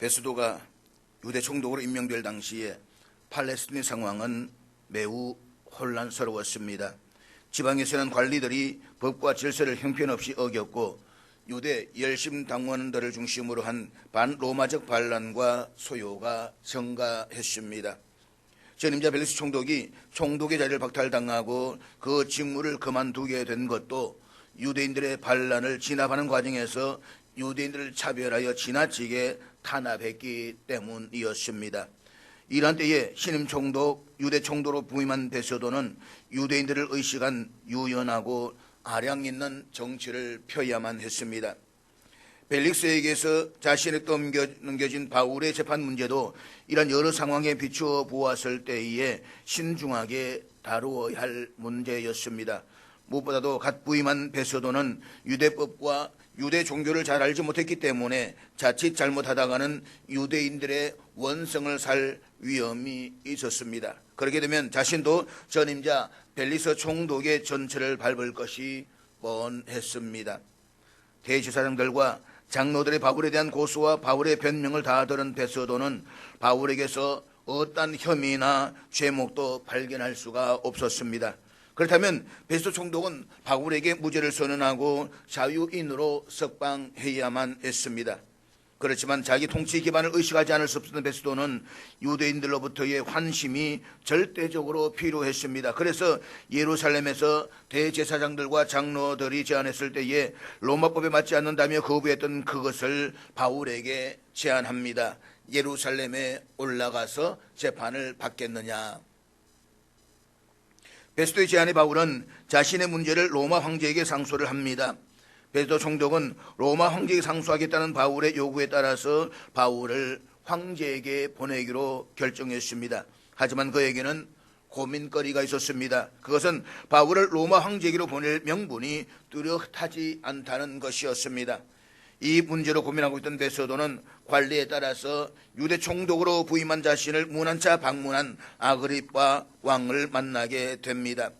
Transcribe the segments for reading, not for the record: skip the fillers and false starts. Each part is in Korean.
베스도가 유대 총독으로 임명될 당시에 팔레스틴의 상황은 매우 혼란스러웠습니다. 지방에서는 관리들이 법과 질서를 형편없이 어겼고 유대 열심 당원들을 중심으로 한 반로마적 반란과 소요가 증가했습니다. 전임자 벨리스 총독이 총독의 자리를 박탈당하고 그 직무를 그만두게 된 것도 유대인들의 반란을 진압하는 과정에서 유대인들을 차별하여 지나치게 탄압했기 때문이었습니다. 이러한 때에 신임 총독, 유대 총독으로 부임한 베스도는 유대인들을 의식한 유연하고 아량 있는 정치를 펴야만 했습니다. 벨릭스에게서 자신에게 넘겨진 바울의 재판 문제도 이런 여러 상황에 비추어 보았을 때에 신중하게 다루어야 할 문제였습니다. 무엇보다도 갓 부임한 베스도는 유대법과 유대 종교를 잘 알지 못했기 때문에 자칫 잘못하다가는 유대인들의 원성을 살 위험이 있었습니다. 그렇게 되면 자신도 전임자 벨리스 총독의 전철을 밟을 것이 뻔했습니다. 대제사장들과 장로들의 바울에 대한 고소와 바울의 변명을 다 들은 베스도는 바울에게서 어떠한 혐의나 죄목도 발견할 수가 없었습니다. 그렇다면 베스도 총독은 바울에게 무죄를 선언하고 자유인으로 석방해야만 했습니다. 그렇지만 자기 통치 기반을 의식하지 않을 수 없었던 베스도는 유대인들로부터의 환심이 절대적으로 필요했습니다. 그래서 예루살렘에서 대제사장들과 장로들이 제안했을 때에 로마법에 맞지 않는다며 거부했던 그것을 바울에게 제안합니다. 예루살렘에 올라가서 재판을 받겠느냐. 베스도의 제안에 바울은 자신의 문제를 로마 황제에게 상소를 합니다. 베스도 총독은 로마 황제에게 상소하겠다는 바울의 요구에 따라서 바울을 황제에게 보내기로 결정했습니다. 하지만 그에게는 고민거리가 있었습니다. 그것은 바울을 로마 황제에게로 보낼 명분이 뚜렷하지 않다는 것이었습니다. 이 문제로 고민하고 있던 베스도는 관리에 따라서 유대 총독으로 부임한 자신을 문안차 방문한 아그리빠 왕을 만나게 됩니다.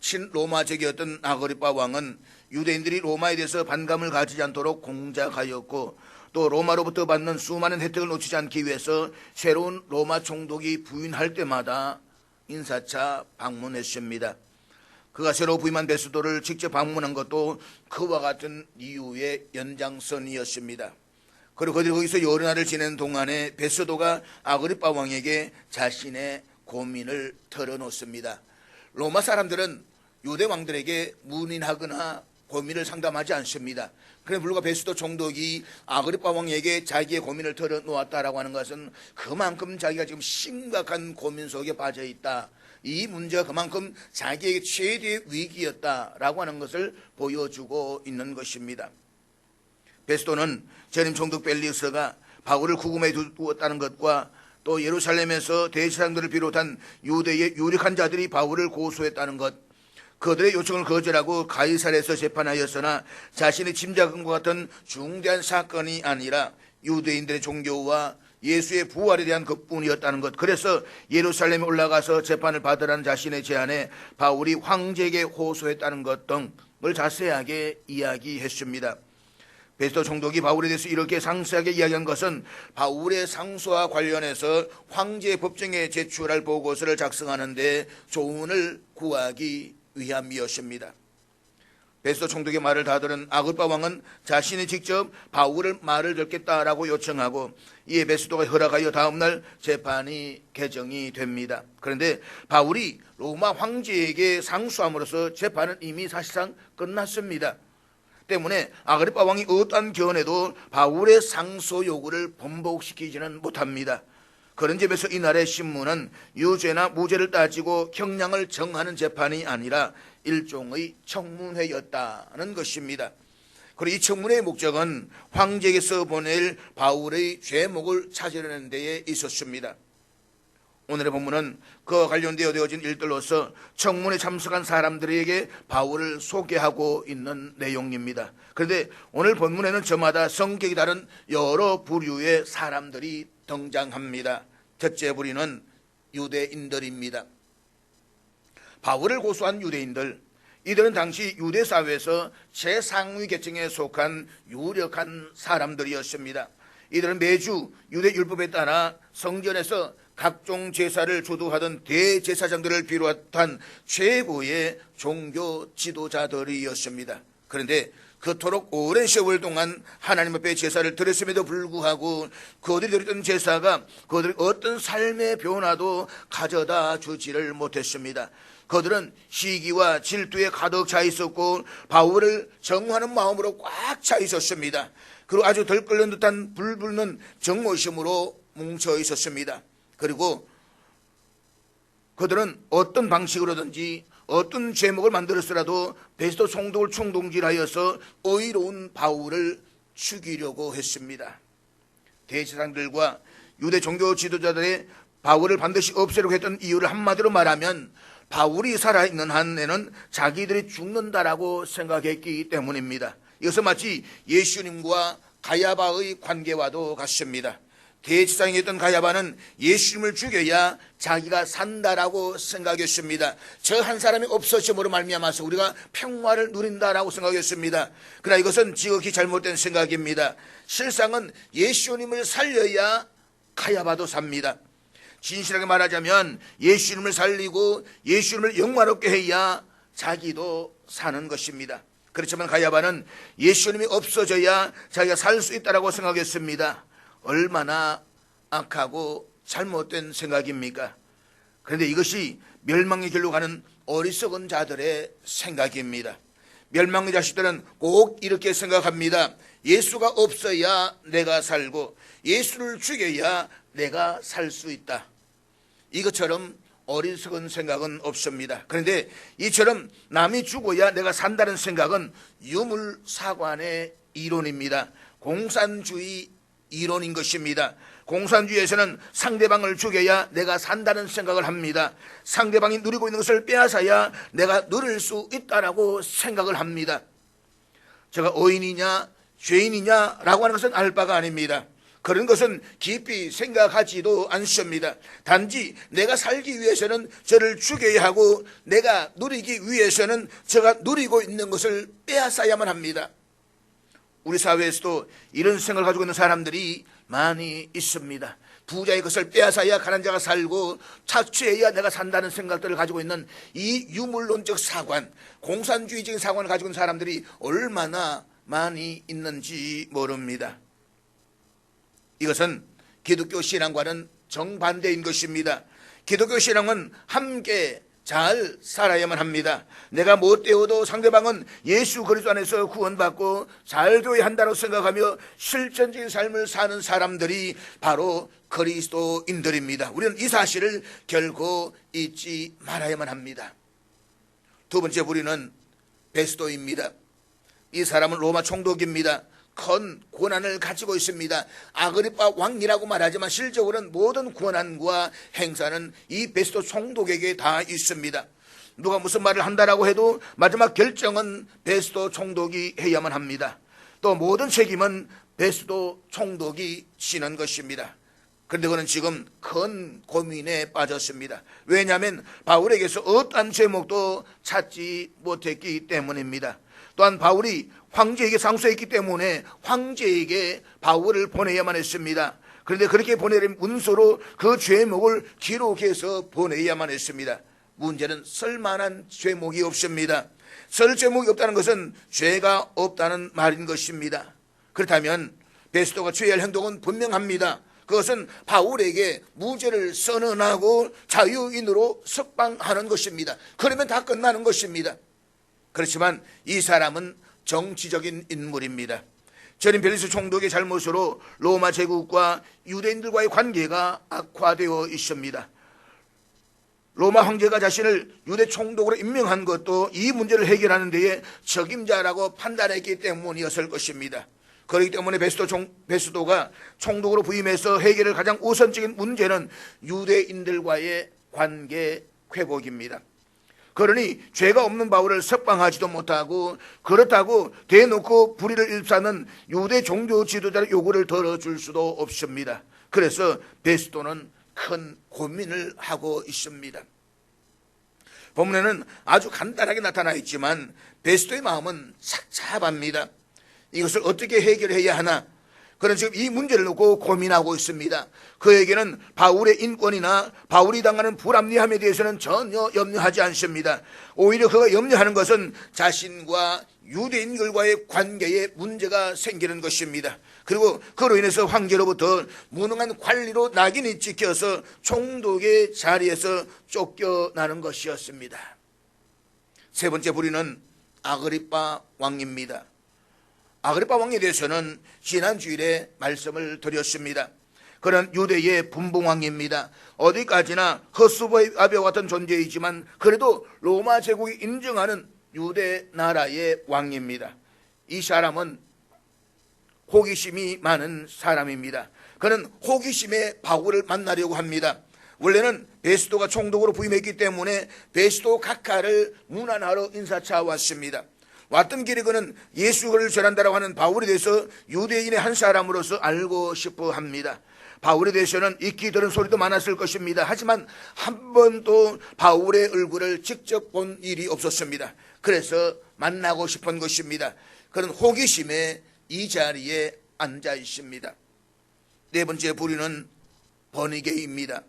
친로마적이었던 아그리빠 왕은 유대인들이 로마에 대해서 반감을 가지지 않도록 공작하였고 또 로마로부터 받는 수많은 혜택을 놓치지 않기 위해서 새로운 로마 총독이 부임할 때마다 인사차 방문했습니다. 그가 새로 부임한 베스도를 직접 방문한 것도 그와 같은 이유의 연장선이었습니다. 그리고 거기서 여러 날을 지내는 동안에 베스도가 아그리빠 왕에게 자신의 고민을 털어놓습니다. 로마 사람들은 유대 왕들에게 문인하거나 고민을 상담하지 않습니다. 그래 불과 베스도 총독이 아그리빠 왕에게 자기의 고민을 털어놓았다라고 하는 것은 그만큼 자기가 지금 심각한 고민 속에 빠져 있다. 이 문제가 그만큼 자기에게 최대의 위기였다라고 하는 것을 보여주고 있는 것입니다. 베스도는 전임 총독 벨리스가 바울을 구금해 두었다는 것과 또 예루살렘에서 대제사장들을 비롯한 유대의 유력한 자들이 바울을 고소했다는 것, 그들의 요청을 거절하고 가이사랴에서 재판하였으나 자신이 짐작한 것 같은 중대한 사건이 아니라 유대인들의 종교와 예수의 부활에 대한 것뿐이었다는 것, 그래서 예루살렘에 올라가서 재판을 받으라는 자신의 제안에 바울이 황제에게 호소했다는 것 등을 자세하게 이야기했습니다. 베스도 총독이 바울에 대해서 이렇게 상세하게 이야기한 것은 바울의 상소와 관련해서 황제 법정에 제출할 보고서를 작성하는 데 조언을 구하기 위함이었습니다. 베스도 총독의 말을 다 들은 아그리빠 왕은 자신이 직접 바울을 말을 듣겠다라고 요청하고 이에 베스도가 허락하여 다음날 재판이 개정이 됩니다. 그런데 바울이 로마 황제에게 상소함으로써 재판은 이미 사실상 끝났습니다. 때문에 아그리빠 왕이 어떠한 견해도 바울의 상소 요구를 번복시키지는 못합니다. 그런 점에서 이날의 신문은 유죄나 무죄를 따지고 형량을 정하는 재판이 아니라 일종의 청문회였다는 것입니다. 그리고 이 청문회의 목적은 황제에게서 보낼 바울의 죄목을 찾으려는 데에 있었습니다. 오늘의 본문은 그와 관련되어 되어진 일들로서 청문회에 참석한 사람들에게 바울을 소개하고 있는 내용입니다. 그런데 오늘 본문에는 저마다 성격이 다른 여러 부류의 사람들이 등장합니다. 첫째 부류는 유대인들입니다. 바울을 고소한 유대인들, 이들은 당시 유대 사회에서 최상위 계층에 속한 유력한 사람들이었습니다. 이들은 매주 유대 율법에 따라 성전에서 각종 제사를 주도하던 대제사장들을 비롯한 최고의 종교 지도자들이었습니다. 그런데 그토록 오랜 세월 동안 하나님 앞에 제사를 드렸음에도 불구하고 그들이 드렸던 제사가 그들의 어떤 삶의 변화도 가져다 주지를 못했습니다. 그들은 시기와 질투에 가득 차 있었고 바울을 정하는 마음으로 꽉 차 있었습니다. 그리고 아주 덜 끓는 듯한 불붙는 정오심으로 뭉쳐 있었습니다. 그리고 그들은 어떤 방식으로든지 어떤 제목을 만들었더라도 베스도 총독을 총동질하여서 의로운 바울을 죽이려고 했습니다. 대제사장들과 유대 종교 지도자들의 바울을 반드시 없애려고 했던 이유를 한마디로 말하면 바울이 살아있는 한에는 자기들이 죽는다라고 생각했기 때문입니다. 이것은 마치 예수님과 가야바의 관계와도 같습니다. 대제사장이었던 가야바는 예수님을 죽여야 자기가 산다라고 생각했습니다. 저 한 사람이 없어짐으로 말미암아서 우리가 평화를 누린다라고 생각했습니다. 그러나 이것은 지극히 잘못된 생각입니다. 실상은 예수님을 살려야 가야바도 삽니다. 진실하게 말하자면 예수님을 살리고 예수님을 영화롭게 해야 자기도 사는 것입니다. 그렇지만 가야바는 예수님이 없어져야 자기가 살 수 있다라고 생각했습니다. 얼마나 악하고 잘못된 생각입니까? 그런데 이것이 멸망의 길로 가는 어리석은 자들의 생각입니다. 멸망의 자식들은 꼭 이렇게 생각합니다. 예수가 없어야 내가 살고 예수를 죽여야 내가 살 수 있다. 이것처럼 어리석은 생각은 없습니다. 그런데 이처럼 남이 죽어야 내가 산다는 생각은 유물사관의 이론입니다. 공산주의 이론인 것입니다. 공산주의에서는 상대방을 죽여야 내가 산다는 생각을 합니다. 상대방이 누리고 있는 것을 빼앗아야 내가 누릴 수 있다라고 생각을 합니다. 제가 의인이냐 죄인이냐라고 하는 것은 알 바가 아닙니다. 그런 것은 깊이 생각하지도 않습니다. 단지 내가 살기 위해서는 저를 죽여야 하고 내가 누리기 위해서는 저가 누리고 있는 것을 빼앗아야만 합니다. 우리 사회에서도 이런 생각을 가지고 있는 사람들이 많이 있습니다. 부자의 것을 빼앗아야 가난한 자가 살고 착취해야 내가 산다는 생각들을 가지고 있는 이 유물론적 사관, 공산주의적인 사관을 가지고 있는 사람들이 얼마나 많이 있는지 모릅니다. 이것은 기독교 신앙과는 정반대인 것입니다. 기독교 신앙은 함께 잘 살아야만 합니다. 내가 못되어도 상대방은 예수 그리스도 안에서 구원받고 잘 되어야 한다고 생각하며 실천적인 삶을 사는 사람들이 바로 그리스도인들입니다. 우리는 이 사실을 결코 잊지 말아야만 합니다. 두 번째 부류는 베스도입니다. 이 사람은 로마 총독입니다. 큰 권한을 가지고 있습니다. 아그리파 왕이라고 말하지만 실적으로는 모든 권한과 행사는 이 베스도 총독에게 다 있습니다. 누가 무슨 말을 한다라고 해도 마지막 결정은 베스도 총독이 해야만 합니다. 또 모든 책임은 베스도 총독이 지는 것입니다. 그런데 그는 지금 큰 고민에 빠졌습니다. 왜냐하면 바울에게서 어떠한 제목도 찾지 못했기 때문입니다. 또한 바울이 황제에게 상소했기 때문에 황제에게 바울을 보내야만 했습니다. 그런데 그렇게 보내려면 문서로 그 죄목을 기록해서 보내야만 했습니다. 문제는 쓸만한 죄목이 없습니다. 쓸 죄목이 없다는 것은 죄가 없다는 말인 것입니다. 그렇다면 베스도가 취해야 할 행동은 분명합니다. 그것은 바울에게 무죄를 선언하고 자유인으로 석방하는 것입니다. 그러면 다 끝나는 것입니다. 그렇지만 이 사람은 정치적인 인물입니다. 전임 벨리스 총독의 잘못으로 로마 제국과 유대인들과의 관계가 악화되어 있습니다. 로마 황제가 자신을 유대 총독으로 임명한 것도 이 문제를 해결하는 데에 적임자라고 판단했기 때문이었을 것입니다. 그렇기 때문에 베스도가 총독으로 부임해서 해결할 가장 우선적인 문제는 유대인들과의 관계 회복입니다. 그러니 죄가 없는 바울을 석방하지도 못하고 그렇다고 대놓고 불의를 일삼는 유대 종교 지도자의 요구를 들어줄 수도 없습니다. 그래서 베스도는 큰 고민을 하고 있습니다. 본문에는 아주 간단하게 나타나 있지만 베스도의 마음은 착잡합니다. 이것을 어떻게 해결해야 하나? 그는 지금 이 문제를 놓고 고민하고 있습니다. 그에게는 바울의 인권이나 바울이 당하는 불합리함에 대해서는 전혀 염려하지 않습니다. 오히려 그가 염려하는 것은 자신과 유대인들과의 관계에 문제가 생기는 것입니다. 그리고 그로 인해서 황제로부터 무능한 관리로 낙인이 찍혀서 총독의 자리에서 쫓겨나는 것이었습니다. 세 번째 부류는 아그리빠 왕입니다. 아그리빠 왕에 대해서는 지난 주일에 말씀을 드렸습니다. 그는 유대의 분봉왕입니다. 어디까지나 헛수고의 아비와 같은 존재이지만 그래도 로마 제국이 인정하는 유대 나라의 왕입니다. 이 사람은 호기심이 많은 사람입니다. 그는 호기심에 바울을 만나려고 합니다. 원래는 베스도가 총독으로 부임했기 때문에 베스도 각하를 문안하러 인사차 왔습니다. 왔던 길에 그는 예수를 전한다라고 하는 바울에 대해서 유대인의 한 사람으로서 알고 싶어 합니다. 바울에 대해서는 익히 들은 소리도 많았을 것입니다. 하지만 한 번도 바울의 얼굴을 직접 본 일이 없었습니다. 그래서 만나고 싶은 것입니다. 그는 호기심에 이 자리에 앉아 있습니다. 네 번째 부류는 버니게입니다.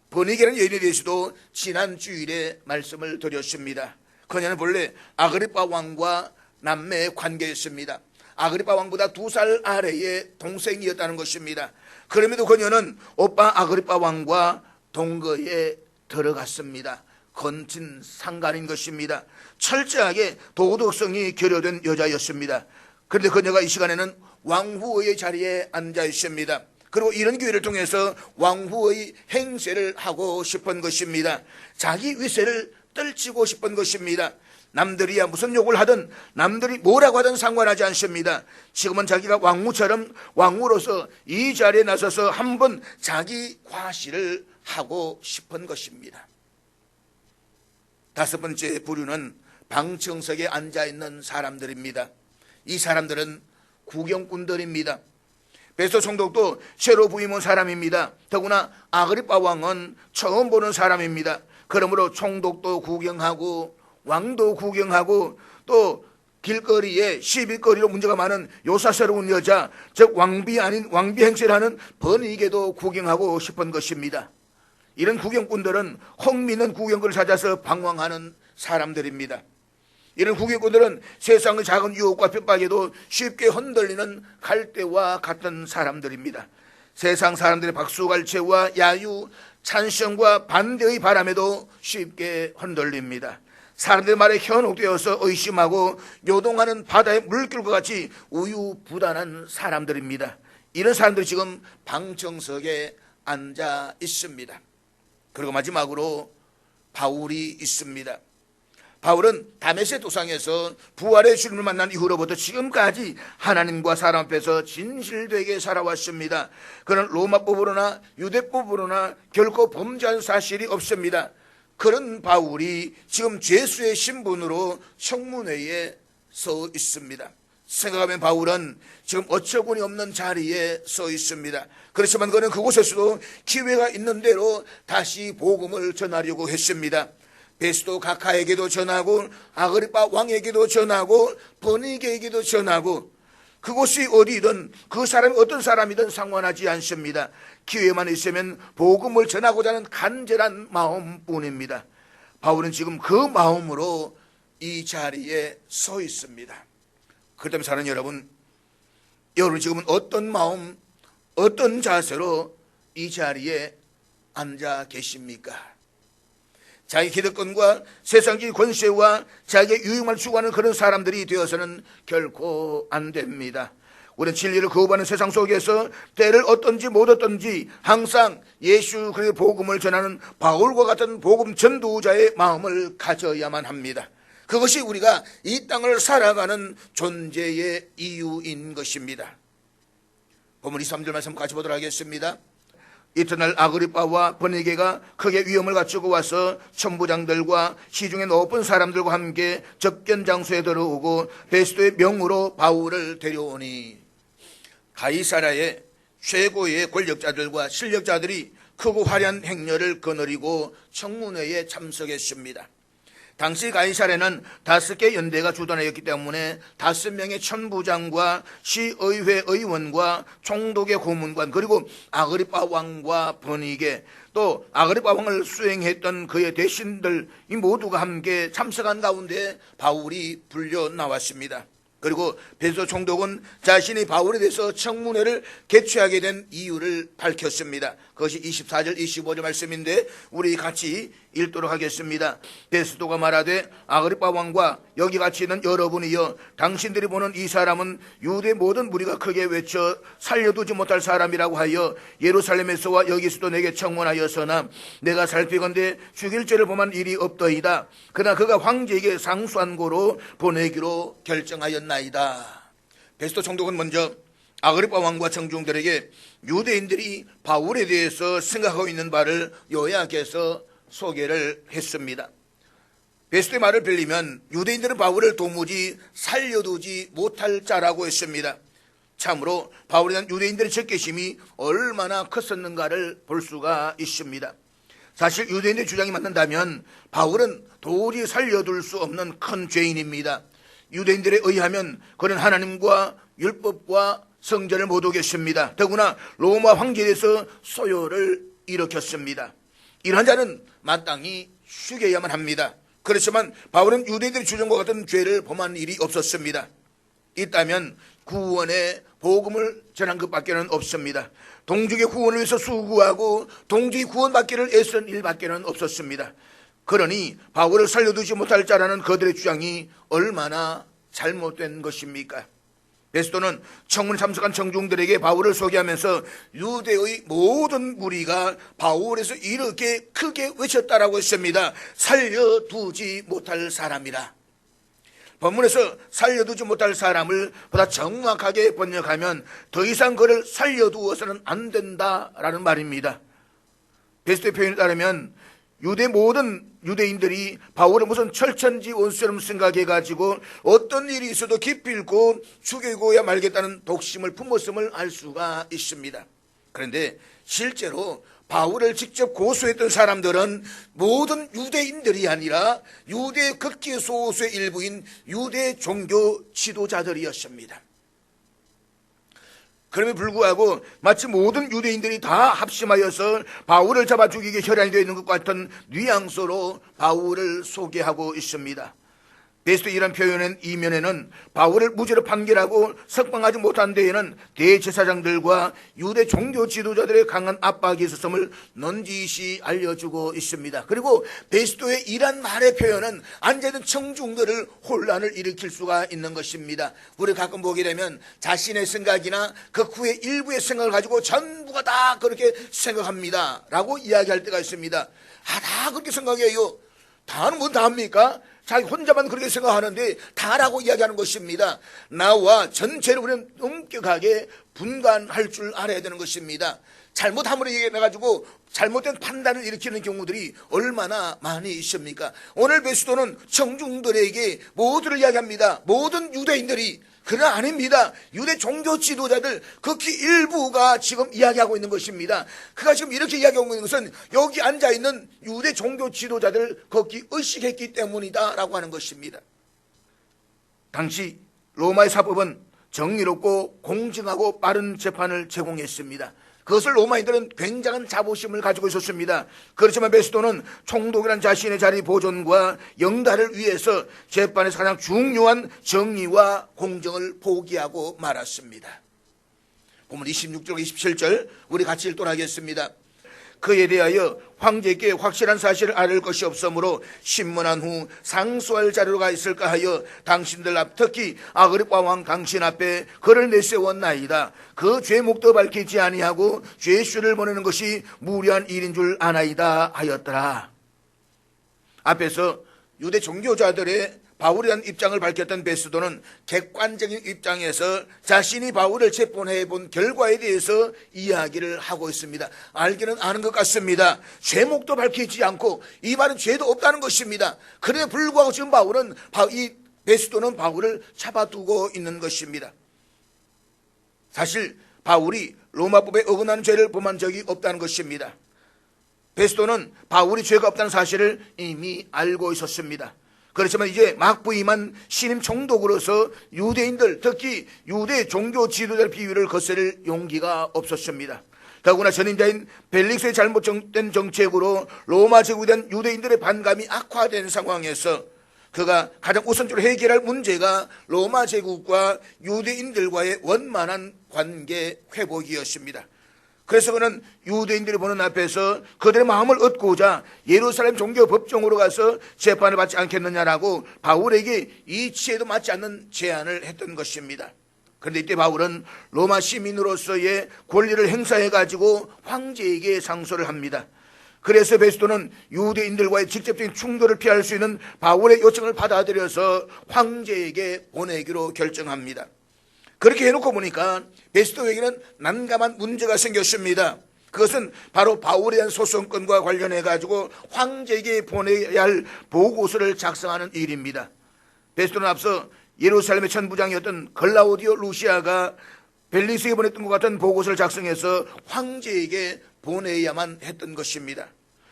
버니게라는 여인에 대해서도 지난 주일에 말씀을 드렸습니다. 그녀는 본래 아그리빠 왕과 남매의 관계였습니다. 아그리빠 왕보다 2살 아래의 동생이었다는 것입니다. 그럼에도 그녀는 오빠 아그리빠 왕과 동거에 들어갔습니다. 거친 상간인 것입니다. 철저하게 도덕성이 결여된 여자였습니다. 그런데 그녀가 이 시간에는 왕후의 자리에 앉아 있습니다. 그리고 이런 기회를 통해서 왕후의 행세를 하고 싶은 것입니다. 자기 위세를 떨치고 싶은 것입니다. 남들이야 무슨 욕을 하든 남들이 뭐라고 하든 상관하지 않습니다. 지금은 자기가 왕후처럼 왕후로서 이 자리에 나서서 한번 자기 과시를 하고 싶은 것입니다. 다섯 번째 부류는 방청석에 앉아있는 사람들입니다. 이 사람들은 구경꾼들입니다. 베스도 총독도 새로 부임한 사람입니다. 더구나 아그리빠 왕은 처음 보는 사람입니다. 그러므로 총독도 구경하고 왕도 구경하고 또 길거리에 시비거리로 문제가 많은 요사스러운 여자, 즉 왕비 아닌 왕비 행세를 하는 버니게도 구경하고 싶은 것입니다. 이런 구경꾼들은 흥미있는 구경거리를 찾아서 방황하는 사람들입니다. 이런 구경꾼들은 세상의 작은 유혹과 핍박에도 쉽게 흔들리는 갈대와 같은 사람들입니다. 세상 사람들의 박수갈채와 야유, 찬성과 반대의 바람에도 쉽게 흔들립니다. 사람들의 말에 현혹되어서 의심하고 요동하는 바다의 물결과 같이 우유부단한 사람들입니다. 이런 사람들이 지금 방청석에 앉아 있습니다. 그리고 마지막으로 바울이 있습니다. 바울은 다메섹 도상에서 부활의 주님을 만난 이후로부터 지금까지 하나님과 사람 앞에서 진실되게 살아왔습니다. 그는 로마법으로나 유대법으로나 결코 범죄한 사실이 없습니다. 그런 바울이 지금 죄수의 신분으로 청문회에 서 있습니다. 생각하면 바울은 지금 어처구니 없는 자리에 서 있습니다. 그렇지만 그는 그곳에서도 기회가 있는 대로 다시 복음을 전하려고 했습니다. 베스도 각하에게도 전하고 아그리빠 왕에게도 전하고 버니게에게도 전하고 그곳이 어디든 그 사람이 어떤 사람이든 상관하지 않습니다. 기회만 있으면 복음을 전하고자 하는 간절한 마음뿐입니다. 바울은 지금 그 마음으로 이 자리에 서 있습니다. 그렇다면 사랑하는 여러분 지금은 어떤 마음, 어떤 자세로 이 자리에 앉아 계십니까? 자기 기득권과 세상적인 권세와 자기의 유익만 추구하는 그런 사람들이 되어서는 결코 안 됩니다. 우리는 진리를 거부하는 세상 속에서 때를 어떤지 못 어떤지 항상 예수 그리스도의 복음을 전하는 바울과 같은 복음 전도자의 마음을 가져야만 합니다. 그것이 우리가 이 땅을 살아가는 존재의 이유인 것입니다. 본문 23절 말씀 같이 보도록 하겠습니다. 이튿날 아그리빠와 버니게가 크게 위험을 갖추고 와서 천부장들과 시중에 높은 사람들과 함께 접견 장소에 들어오고 베스도의 명으로 바울을 데려오니 가이사랴의 최고의 권력자들과 실력자들이 크고 화려한 행렬을 거느리고 청문회에 참석했습니다. 당시 가이사랴는 5개 연대가 주둔하였기 때문에 5명의 천부장과 시의회 의원과 총독의 고문관, 그리고 아그리파 왕과 버니게, 또 아그리파 왕을 수행했던 그의 대신들, 이 모두가 함께 참석한 가운데 바울이 불려 나왔습니다. 그리고 베드로 총독은 자신이 바울에 대해서 청문회를 개최하게 된 이유를 밝혔습니다. 그것이 24절 25절 말씀인데 우리 같이 읽도록 하겠습니다. 베스도가 말하되 아그리파 왕과 여기 같이 있는 여러분이여, 당신들이 보는 이 사람은 유대 모든 무리가 크게 외쳐 살려두지 못할 사람이라고 하여 예루살렘에서와 여기서도 내게 청문하였으나 내가 살피건대 죽일 죄를 범한 일이 없더이다. 그러나 그가 황제에게 상소한 고로 보내기로 결정하였나이다. 베스도 총독은 먼저 아그리파 왕과 청중들에게 유대인들이 바울에 대해서 생각하고 있는 바를 요약해서 소개를 했습니다. 베스도의 말을 빌리면 유대인들은 바울을 도무지 살려두지 못할 자라고 했습니다. 참으로 바울에 대한 유대인들의 적개심이 얼마나 컸었는가를 볼 수가 있습니다. 사실 유대인들의 주장이 맞는다면 바울은 도저히 살려둘 수 없는 큰 죄인입니다. 유대인들에 의하면 그는 하나님과 율법과 성전을 못 오겠습니다. 더구나 로마 황제에 대해서 소요를 일으켰습니다. 이러한 자는 마땅히 죽여야만 합니다. 그렇지만 바울은 유대인들의 주장과 같은 죄를 범한 일이 없었습니다. 있다면 구원의 복음을 전한 것밖에는 없습니다. 동족의 구원을 위해서 수고하고 동족의 구원받기를 애쓴 일밖에는 없었습니다. 그러니 바울을 살려두지 못할 자라는 그들의 주장이 얼마나 잘못된 것입니까? 베스도는 청문에 참석한 청중들에게 바울을 소개하면서 유대의 모든 무리가 바울에서 이렇게 크게 외쳤다라고 했습니다. 살려두지 못할 사람이라. 본문에서 살려두지 못할 사람을 보다 정확하게 번역하면 더 이상 그를 살려두어서는 안 된다라는 말입니다. 베스도의 표현에 따르면 유대 모든 유대인들이 바울을 무슨 철천지 원수처럼 생각해가지고 어떤 일이 있어도 기필코 죽이고야 말겠다는 독심을 품었음을 알 수가 있습니다. 그런데 실제로 바울을 직접 고소했던 사람들은 모든 유대인들이 아니라 유대 극히 소수의 일부인 유대 종교 지도자들이었습니다. 그럼에도 불구하고 마치 모든 유대인들이 다 합심하여서 바울을 잡아 죽이게 혈안이 되어 있는 것 같은 뉘앙스로 바울을 소개하고 있습니다. 베스도 이런 표현의 이면에는 바울을 무죄로 판결하고 석방하지 못한 데에는 대제사장들과 유대 종교 지도자들의 강한 압박이 있었음을 넌지시 알려주고 있습니다. 그리고 베스도의 이런 말의 표현은 앉아있는 청중들을 혼란을 일으킬 수가 있는 것입니다. 우리 가끔 보게 되면 자신의 생각이나 극후의 일부의 생각을 가지고 전부가 다 그렇게 생각합니다 라고 이야기할 때가 있습니다. 다 그렇게 생각해요. 다는 뭔 다 합니까? 자기 혼자만 그렇게 생각하는데 다라고 이야기하는 것입니다. 나와 전체를 우리는 엄격하게 분간할 줄 알아야 되는 것입니다. 잘못함으로 얘기해가지고 잘못된 판단을 일으키는 경우들이 얼마나 많이 있습니까? 오늘 베스도는 청중들에게 모두를 이야기합니다. 모든 유대인들이. 그러나 아닙니다. 유대 종교 지도자들 극히 일부가 지금 이야기하고 있는 것입니다. 그가 지금 이렇게 이야기하고 있는 것은 여기 앉아있는 유대 종교 지도자들 극히 의식했기 때문이다 라고 하는 것입니다. 당시 로마의 사법은 정의롭고 공정하고 빠른 재판을 제공했습니다. 그것을 로마인들은 굉장한 자부심을 가지고 있었습니다. 그렇지만 베스도는 총독이란 자신의 자리 보존과 영달을 위해서 재판에서 가장 중요한 정의와 공정을 포기하고 말았습니다. 보면 26절 27절 우리 같이 읽도록 하겠습니다. 그에 대하여 황제께 확실한 사실을 알을 것이 없으므로 신문한 후 상소할 자료가 있을까 하여 당신들 앞 특히 아그리파 왕 당신 앞에 그를 내세웠나이다. 그 죄목도 밝히지 아니하고 죄수를 보내는 것이 무리한 일인 줄 아나이다 하였더라. 앞에서 유대 종교자들의 바울에 대한 입장을 밝혔던 베스도는 객관적인 입장에서 자신이 바울을 체포해 본 결과에 대해서 이야기를 하고 있습니다. 알기는 아는 것 같습니다. 죄목도 밝히지 않고 이 말은 죄도 없다는 것입니다. 그럼에도 불구하고 지금 이 베스도는 바울을 잡아두고 있는 것입니다. 사실 바울이 로마법에 어긋나는 죄를 범한 적이 없다는 것입니다. 베스도는 바울이 죄가 없다는 사실을 이미 알고 있었습니다. 그렇지만 이제 막 부임한 신임 총독으로서 유대인들, 특히 유대 종교 지도자의 비위를 거스를 용기가 없었습니다. 더구나 전임자인 벨릭스의 잘못된 정책으로 로마 제국에 대한 유대인들의 반감이 악화된 상황에서 그가 가장 우선적으로 해결할 문제가 로마 제국과 유대인들과의 원만한 관계 회복이었습니다. 그래서 그는 유대인들이 보는 앞에서 그들의 마음을 얻고자 예루살렘 종교법정으로 가서 재판을 받지 않겠느냐라고 바울에게 이치에도 맞지 않는 제안을 했던 것입니다. 그런데 이때 바울은 로마 시민으로서의 권리를 행사해가지고 황제에게 상소를 합니다. 그래서 베스토는 유대인들과의 직접적인 충돌을 피할 수 있는 바울의 요청을 받아들여서 황제에게 보내기로 결정합니다. 그렇게 해놓고 보니까 베스토에게는 난감한 문제가 생겼습니다. 그것은 바로 바울에 대한 소송권과 관련해가지고 황제에게 보내야 할 보고서를 작성하는 일입니다. 베스토는 앞서 예루살렘의 천부장이었던 글라우디오 루시아가 벨리스에 보냈던 것 같은 보고서를 작성해서 황제에게 보내야만 했던 것입니다.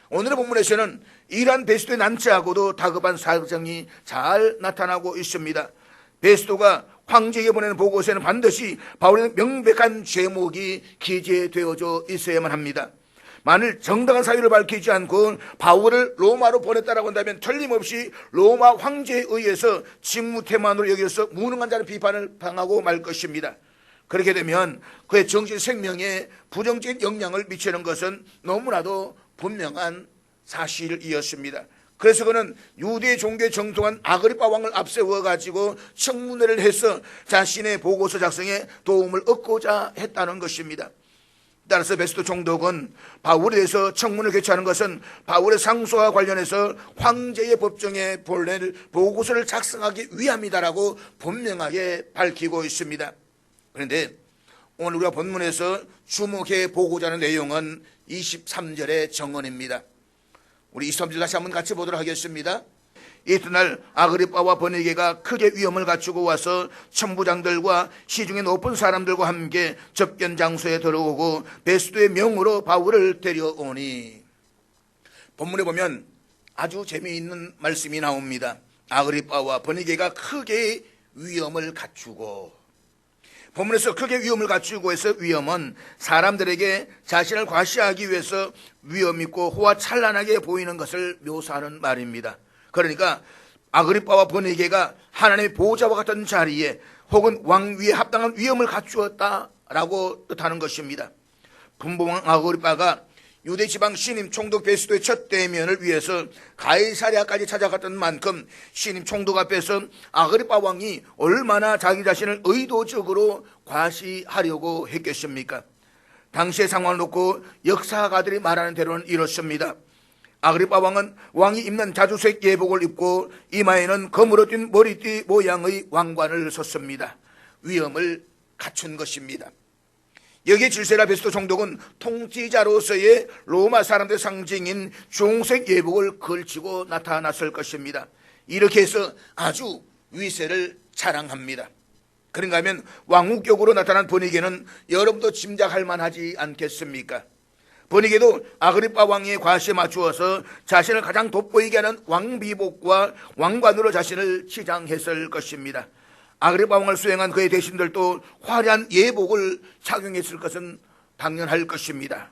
오늘의 본문에서는 이러한 베스토의 난처하고도 다급한 사정이 잘 나타나고 있습니다. 베스토가 황제에게 보내는 보고서에는 반드시 바울의 명백한 죄목이 기재되어져 있어야만 합니다. 만일 정당한 사유를 밝히지 않고 바울을 로마로 보냈다라고 한다면 틀림없이 로마 황제에 의해서 직무태만으로 여겨서 무능한 자는 비판을 당하고 말 것입니다. 그렇게 되면 그의 정신 생명에 부정적인 영향을 미치는 것은 너무나도 분명한 사실이었습니다. 그래서 그는 유대 종교에 정통한 아그리파 왕을 앞세워 가지고 청문회를 해서 자신의 보고서 작성에 도움을 얻고자 했다는 것입니다. 따라서 베스토 총독은 바울에 대해서 청문을 개최하는 것은 바울의 상소와 관련해서 황제의 법정에 보낼 보고서를 작성하기 위함이다라고 분명하게 밝히고 있습니다. 그런데 오늘 우리가 본문에서 주목해 보고자 하는 내용은 23절의 정언입니다. 우리 23절 다시 한번 같이 보도록 하겠습니다. 이튿날 아그리빠와 버니게가 크게 위험을 갖추고 와서 천부장들과 시중에 높은 사람들과 함께 접견 장소에 들어오고 베스토의 명으로 바울을 데려오니. 본문에 보면 아주 재미있는 말씀이 나옵니다. 아그리빠와 버니게가 크게 위험을 갖추고. 본문에서 크게 위험을 갖추고 해서 위험은 사람들에게 자신을 과시하기 위해서 위험 있고 호화찬란하게 보이는 것을 묘사하는 말입니다. 그러니까 아그리빠와 버니게가 하나님의 보호자와 같은 자리에 혹은 왕위에 합당한 위엄을 갖추었다라고 뜻하는 것입니다. 분봉왕 아그리빠가 유대 지방 신임 총독 베스토의 첫 대면을 위해서 가이사랴까지 찾아갔던 만큼 신임 총독 앞에서 아그리빠 왕이 얼마나 자기 자신을 의도적으로 과시하려고 했겠습니까? 당시의 상황을 놓고 역사가들이 말하는 대로는 이렇습니다. 아그리빠 왕은 왕이 입는 자주색 예복을 입고 이마에는 검으로 뛴 머리띠 모양의 왕관을 썼습니다. 위엄을 갖춘 것입니다. 여기에 질세라 베스토 총독은 통치자로서의 로마 사람들의 상징인 주홍색 예복을 걸치고 나타났을 것입니다. 이렇게 해서 아주 위세를 자랑합니다. 그런가 하면 왕후격으로 나타난 버니게는 여러분도 짐작할 만하지 않겠습니까? 버니게도 아그리빠 왕의 과시에 맞추어서 자신을 가장 돋보이게 하는 왕비복과 왕관으로 자신을 치장했을 것입니다. 아그리빠 왕을 수행한 그의 대신들도 화려한 예복을 착용했을 것은 당연할 것입니다.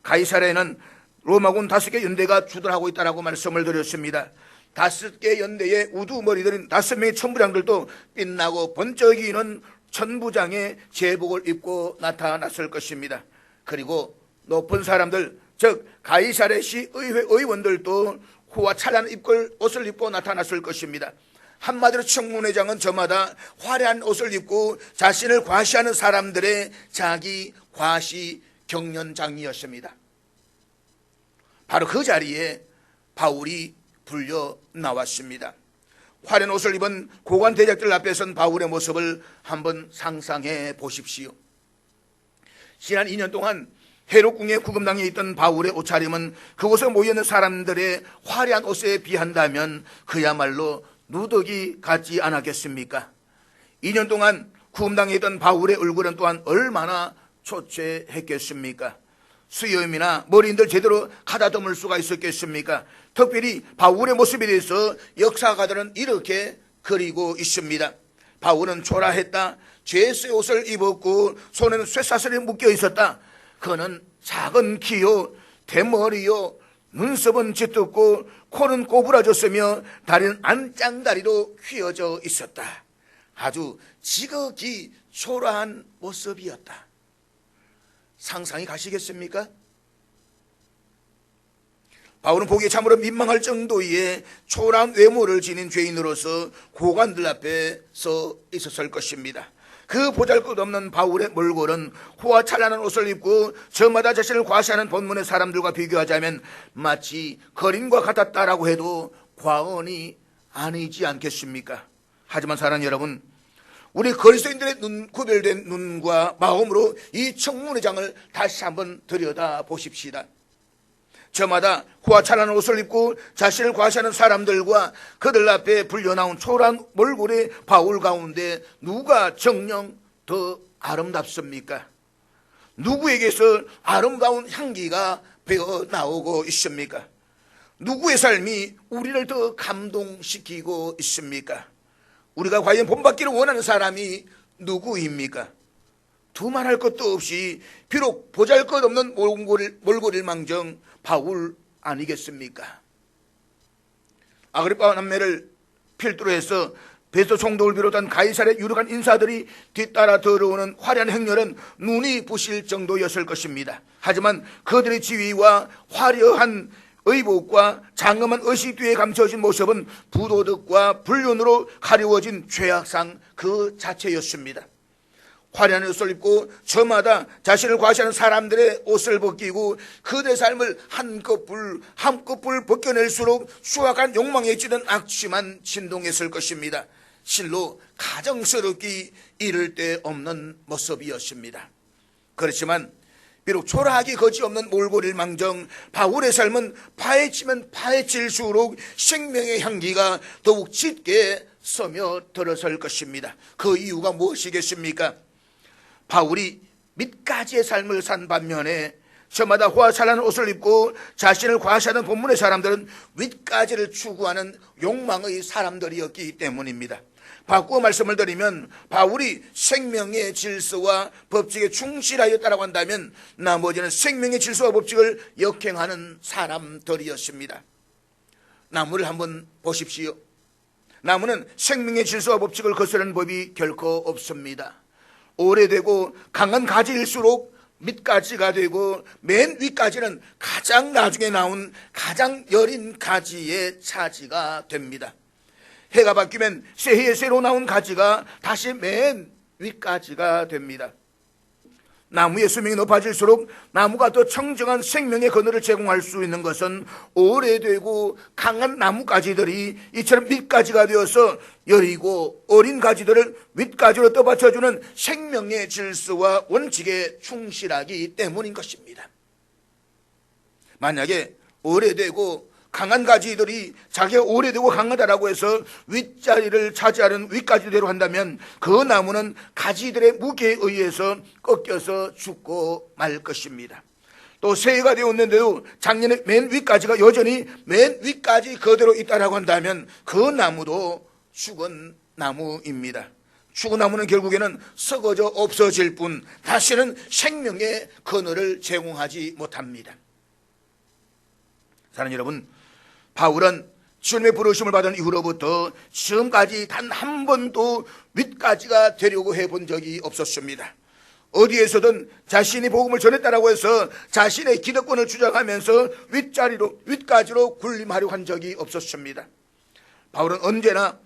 가이사랴에는 로마군 5개 연대가 주둔하고 있다고 말씀을 드렸습니다. 5개 연대의 우두머리들인 5명의 천부장들도 빛나고 번쩍이는 천부장의 제복을 입고 나타났을 것입니다. 그리고 높은 사람들, 즉 가이사랴시 의회 의원들도 호화찬란한 옷을 입고 나타났을 것입니다. 한마디로 청문회장은 저마다 화려한 옷을 입고 자신을 과시하는 사람들의 자기 과시 경연장이었습니다. 바로 그 자리에 바울이 불려 나왔습니다. 화려한 옷을 입은 고관 대작들 앞에 선 바울의 모습을 한번 상상해 보십시오. 지난 2년 동안 헤롯궁의 구금당에 있던 바울의 옷차림은 그곳에 모여있는 사람들의 화려한 옷에 비한다면 그야말로 누더기 같지 않았겠습니까? 2년 동안 구금당에 있던 바울의 얼굴은 또한 얼마나 초췌했겠습니까? 수염이나 머리인들 제대로 가다듬을 수가 있었겠습니까? 특별히 바울의 모습에 대해서 역사가들은 이렇게 그리고 있습니다. 바울은 초라했다. 죄수의 옷을 입었고 손에는 쇠사슬이 묶여 있었다. 그는 작은 키요 대머리요 눈썹은 짙었고 코는 꼬부라졌으며 다리는 안짱다리로 휘어져 있었다. 아주 지극히 초라한 모습이었다. 상상이 가시겠습니까? 바울은 보기에 참으로 민망할 정도의 초라한 외모를 지닌 죄인으로서 고관들 앞에 서 있었을 것입니다. 그 보잘것없는 바울의 몰골은 호화찬란한 옷을 입고 저마다 자신을 과시하는 본문의 사람들과 비교하자면 마치 거린과 같았다라고 해도 과언이 아니지 않겠습니까? 하지만 사랑하는 여러분, 우리 그리스도인들의 구별된 눈과 마음으로 이 청문회 장을 다시 한번 들여다 보십시다. 저마다 호화찬란한 옷을 입고 자신을 과시하는 사람들과 그들 앞에 불려나온 초라한 몰골의 바울 가운데 누가 정녕 더 아름답습니까? 누구에게서 아름다운 향기가 배어 나오고 있습니까? 누구의 삶이 우리를 더 감동시키고 있습니까? 우리가 과연 본받기를 원하는 사람이 누구입니까? 두말할 것도 없이 비록 보잘것없는 몰골일망정 바울 아니겠습니까? 아그리빠 남매를 필두로 해서 베소 총독을 비롯한 가이사랴 유력한 인사들이 뒤따라 들어오는 화려한 행렬은 눈이 부실 정도였을 것입니다. 하지만 그들의 지위와 화려한 의복과 장엄한 의식 뒤에 감춰진 모습은 부도덕과 불륜으로 가리워진 죄악상 그 자체였습니다. 화려한 옷을 입고 저마다 자신을 과시하는 사람들의 옷을 벗기고 그들의 삶을 한꺼풀 벗겨낼수록 수악한 욕망에 찌든 악취만 진동했을 것입니다. 실로 가정스럽기 이를 데 없는 모습이었습니다. 그렇지만 비록 초라하기 거지없는 몰골일망정 바울의 삶은 파헤치면 파헤칠수록 생명의 향기가 더욱 짙게 스며들어설 것입니다. 그 이유가 무엇이겠습니까? 바울이 밑가지의 삶을 산 반면에 저마다 호화찬란한 옷을 입고 자신을 과시하는 본문의 사람들은 윗가지를 추구하는 욕망의 사람들이었기 때문입니다. 바꾸어 말씀을 드리면 바울이 생명의 질서와 법칙에 충실하였다고 한다면 나머지는 생명의 질서와 법칙을 역행하는 사람들이었습니다. 나무를 한번 보십시오. 나무는 생명의 질서와 법칙을 거스르는 법이 결코 없습니다. 오래되고 강한 가지일수록 밑가지가 되고 맨 윗가지는 가장 나중에 나온 가장 여린 가지의 차지가 됩니다. 해가 바뀌면 새해에 새로 나온 가지가 다시 맨 윗가지가 됩니다. 나무의 수명이 높아질수록 나무가 더 청정한 생명의 그늘을 제공할 수 있는 것은 오래되고 강한 나무가지들이 이처럼 밑가지가 되어서 여리고 어린 가지들을 윗가지로 떠받쳐주는 생명의 질서와 원칙에 충실하기 때문인 것입니다. 만약에 오래되고 강한 가지들이 자기가 오래되고 강하다라고 해서 윗자리를 차지하는 윗가지대로 한다면 그 나무는 가지들의 무게에 의해서 꺾여서 죽고 말 것입니다. 또 새해가 되었는데도 작년에 맨 윗가지가 여전히 맨 윗가지 그대로 있다라고 한다면 그 나무도 죽은 나무입니다. 죽은 나무는 결국에는 썩어져 없어질 뿐 다시는 생명의 그늘을 제공하지 못합니다. 사랑하는 여러분, 바울은 주님의 부르심을 받은 이후로부터 지금까지 단 한 번도 윗가지가 되려고 해본 적이 없었습니다. 어디에서든 자신이 복음을 전했다라고 해서 자신의 기득권을 주장하면서 윗가지로 군림하려 한 적이 없었습니다. 바울은 언제나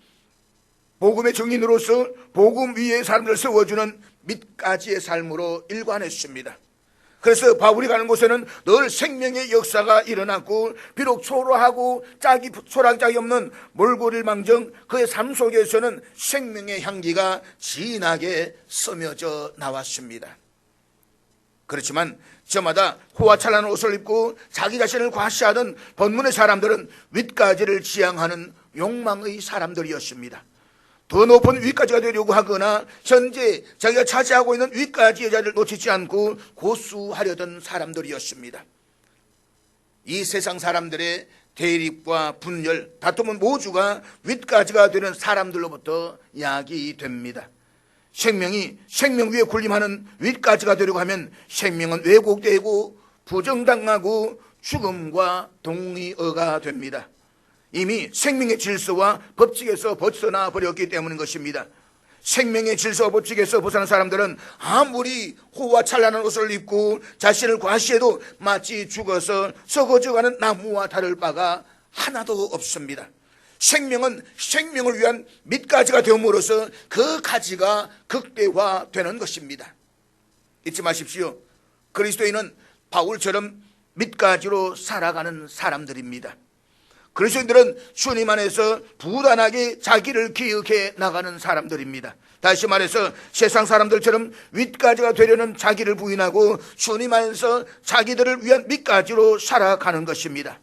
복음의 증인으로서 복음 위에 사람들을 세워주는 밑가지의 삶으로 일관했습니다. 그래서 바울이 가는 곳에는 늘 생명의 역사가 일어났고 비록 초라하고 소랑짝이 없는 몰골일망정 그의 삶 속에서는 생명의 향기가 진하게 스며져 나왔습니다. 그렇지만 저마다 호화찬란한 옷을 입고 자기 자신을 과시하던 본문의 사람들은 윗가지를 지향하는 욕망의 사람들이었습니다. 더 높은 위까지가 되려고 하거나 현재 자기가 차지하고 있는 위까지의 자리를 놓치지 않고 고수하려던 사람들이었습니다. 이 세상 사람들의 대립과 분열, 다툼은 모두가 윗가지가 되는 사람들로부터 야기됩니다. 생명이 생명 위에 군림하는 윗가지가 되려고 하면 생명은 왜곡되고 부정당하고 죽음과 동의어가 됩니다. 이미 생명의 질서와 법칙에서 벗어나 버렸기 때문인 것입니다. 생명의 질서와 법칙에서 벗어난 사람들은 아무리 호와 찬란한 옷을 입고 자신을 과시해도 마치 죽어서 썩어져가는 나무와 다를 바가 하나도 없습니다. 생명은 생명을 위한 밑가지가 되므로써 그 가지가 극대화되는 것입니다. 잊지 마십시오. 그리스도인은 바울처럼 밑가지로 살아가는 사람들입니다. 그리스도인들은 주님 안에서 부단하게 자기를 기억해 나가는 사람들입니다. 다시 말해서 세상 사람들처럼 윗가지가 되려는 자기를 부인하고 주님 안에서 자기들을 위한 밑가지로 살아가는 것입니다.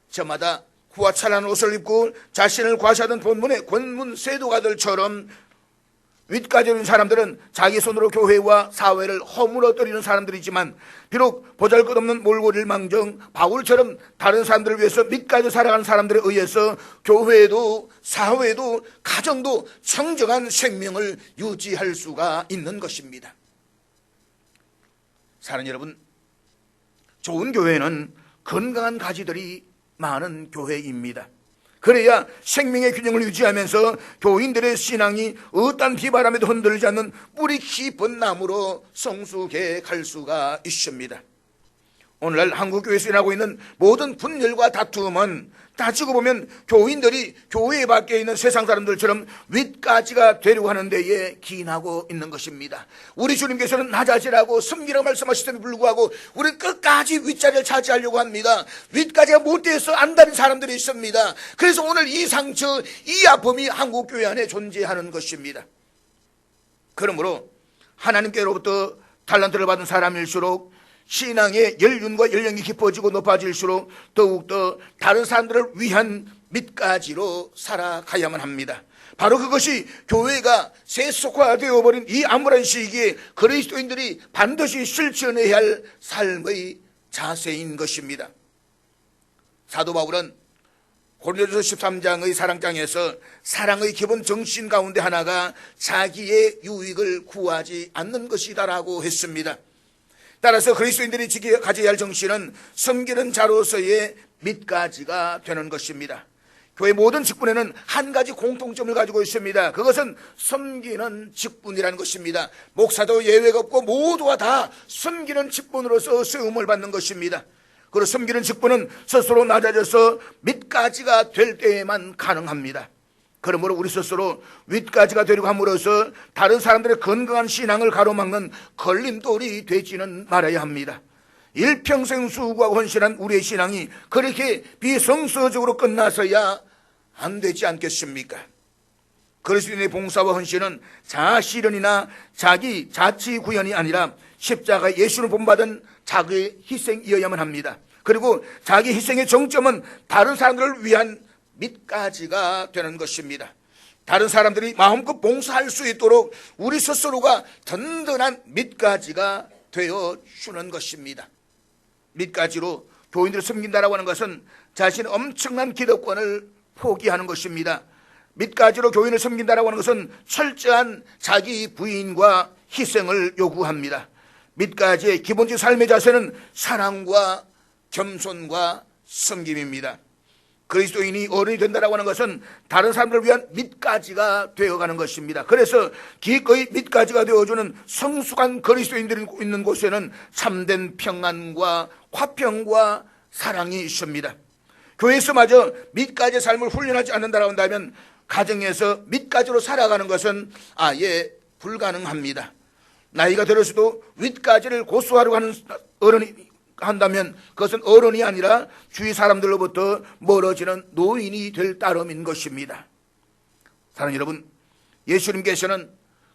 저마다 후와 찬란한 옷을 입고 자신을 과시하던 본문의 권문 세도가들처럼 윗가지인 사람들은 자기 손으로 교회와 사회를 허물어뜨리는 사람들이지만 비록 보잘것없는 몰골일 망정 바울처럼 다른 사람들을 위해서 밑가지 살아가는 사람들에 의해서 교회도 사회도 가정도 청정한 생명을 유지할 수가 있는 것입니다. 사랑하는 여러분, 좋은 교회는 건강한 가지들이 많은 교회입니다. 그래야 생명의 균형을 유지하면서 교인들의 신앙이 어떤 비바람에도 흔들리지 않는 뿌리 깊은 나무로 성숙해 갈 수가 있습니다. 오늘날 한국교회에서 일어나고 있는 모든 분열과 다툼은 따지고 보면 교인들이 교회 밖에 있는 세상 사람들처럼 윗가지가 되려고 하는 데에 기인하고 있는 것입니다. 우리 주님께서는 낮아지라고 섬기라고 말씀하시더니 불구하고 우리는 끝까지 윗자리를 차지하려고 합니다. 윗가지가 못돼서 안다는 사람들이 있습니다. 그래서 오늘 이 상처, 이 아픔이 한국교회 안에 존재하는 것입니다. 그러므로 하나님께로부터 달란트를 받은 사람일수록 신앙의 연륜과 연령이 깊어지고 높아질수록 더욱더 다른 사람들을 위한 밑가지로 살아가야만 합니다. 바로 그것이 교회가 세속화되어 버린 이 암울한 시기에 그리스도인들이 반드시 실천해야 할 삶의 자세인 것입니다. 사도 바울은 고린도전서 13장의 사랑장에서 사랑의 기본 정신 가운데 하나가 자기의 유익을 구하지 않는 것이다라고 했습니다. 따라서 그리스도인들이 가져야 할 정신은 섬기는 자로서의 밑가지가 되는 것입니다. 교회 모든 직분에는 한 가지 공통점을 가지고 있습니다. 그것은 섬기는 직분이라는 것입니다. 목사도 예외가 없고 모두가 다 섬기는 직분으로서 세움을 받는 것입니다. 그리고 섬기는 직분은 스스로 낮아져서 밑가지가 될 때에만 가능합니다. 그러므로 우리 스스로 윗가지가 되려고 함으로써 다른 사람들의 건강한 신앙을 가로막는 걸림돌이 되지는 말아야 합니다. 일평생 수고하고 헌신한 우리의 신앙이 그렇게 비성서적으로 끝나서야 안 되지 않겠습니까? 그리스도인의 봉사와 헌신은 자아실현이나 자기 자치 구현이 아니라 십자가 예수를 본받은 자기의 희생이어야만 합니다. 그리고 자기 희생의 정점은 다른 사람들을 위한 밑가지가 되는 것입니다. 다른 사람들이 마음껏 봉사할 수 있도록 우리 스스로가 든든한 밑가지가 되어주는 것입니다. 밑가지로 교인들을 섬긴다라고 하는 것은 자신의 엄청난 기득권을 포기하는 것입니다. 밑가지로 교인을 섬긴다라고 하는 것은 철저한 자기 부인과 희생을 요구합니다. 밑가지의 기본적 삶의 자세는 사랑과 겸손과 섬김입니다. 그리스도인이 어른이 된다라고 하는 것은 다른 사람들을 위한 밑가지가 되어가는 것입니다. 그래서 기꺼이 밑가지가 되어주는 성숙한 그리스도인들이 있는 곳에는 참된 평안과 화평과 사랑이 있습니다. 교회에서마저 밑가지의 삶을 훈련하지 않는다라고 한다면 가정에서 밑가지로 살아가는 것은 아예 불가능합니다. 나이가 들어서도 윗가지를 고수하려고 하는 어른이 한다면 그것은 어른이 아니라 주위 사람들로부터 멀어지는 노인이 될 따름인 것입니다. 사랑하는 여러분, 예수님께서는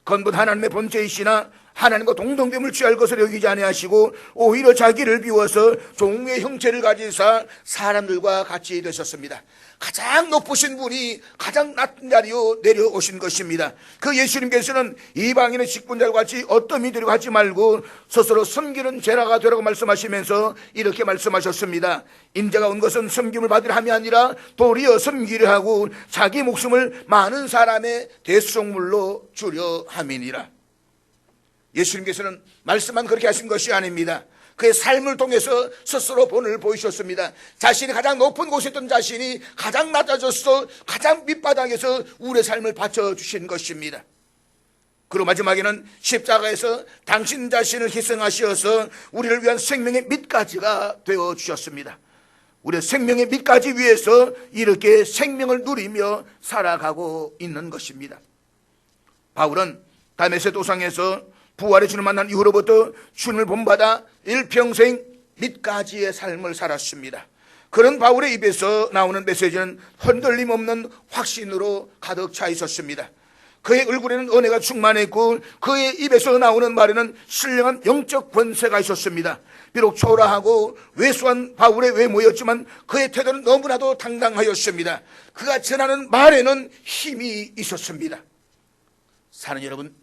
건분 하나님의 본체이시나 하나님과 동등됨을 취할 것을 여기지 아니하시고 오히려 자기를 비워서 종의 형체를 가지사 사람들과 같이 되셨습니다. 가장 높으신 분이 가장 낮은 자리로 내려오신 것입니다. 그 예수님께서는 이방인의 직분자와 같이 어떤 이들과 하지 말고 스스로 섬기는 제자가 되라고 말씀하시면서 이렇게 말씀하셨습니다. 인자가 온 것은 섬김을 받으려 함이 아니라 도리어 섬기려 하고 자기 목숨을 많은 사람의 대속물로 주려 함이니라. 예수님께서는 말씀만 그렇게 하신 것이 아닙니다. 그의 삶을 통해서 스스로 본을 보이셨습니다. 자신이 가장 높은 곳에 있던 자신이 가장 낮아져서 가장 밑바닥에서 우리의 삶을 바쳐주신 것입니다. 그리고 마지막에는 십자가에서 당신 자신을 희생하셔서 우리를 위한 생명의 밑가지가 되어주셨습니다. 우리의 생명의 밑가지 위에서 이렇게 생명을 누리며 살아가고 있는 것입니다. 바울은 다메섹 도상에서 부활의 주를 만난 이후로부터 주님을 본받아 일평생 밑가지의 삶을 살았습니다. 그런 바울의 입에서 나오는 메시지는 흔들림 없는 확신으로 가득 차 있었습니다. 그의 얼굴에는 은혜가 충만했고 그의 입에서 나오는 말에는 신령한 영적 권세가 있었습니다. 비록 초라하고 왜소한 바울의 외모였지만 그의 태도는 너무나도 당당하였습니다. 그가 전하는 말에는 힘이 있었습니다. 사는 여러분,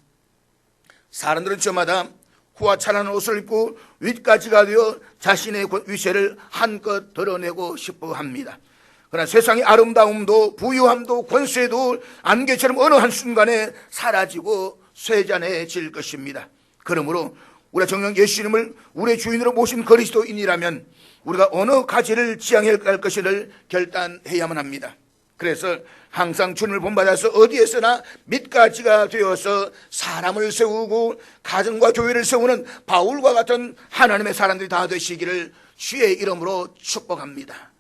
사람들은 저마다 후화찬란한 옷을 입고 윗가지가 되어 자신의 위세를 한껏 드러내고 싶어 합니다. 그러나 세상의 아름다움도 부유함도 권세도 안개처럼 어느 한순간에 사라지고 쇠잔해질 것입니다. 그러므로 우리가 정녕 예수님을 우리의 주인으로 모신 그리스도인이라면 우리가 어느 가지를 지향해야 할 것을 결단해야만 합니다. 그래서 항상 주님을 본받아서 어디에서나 밑가지가 되어서 사람을 세우고 가정과 교회를 세우는 바울과 같은 하나님의 사람들이 다 되시기를 주의 이름으로 축복합니다.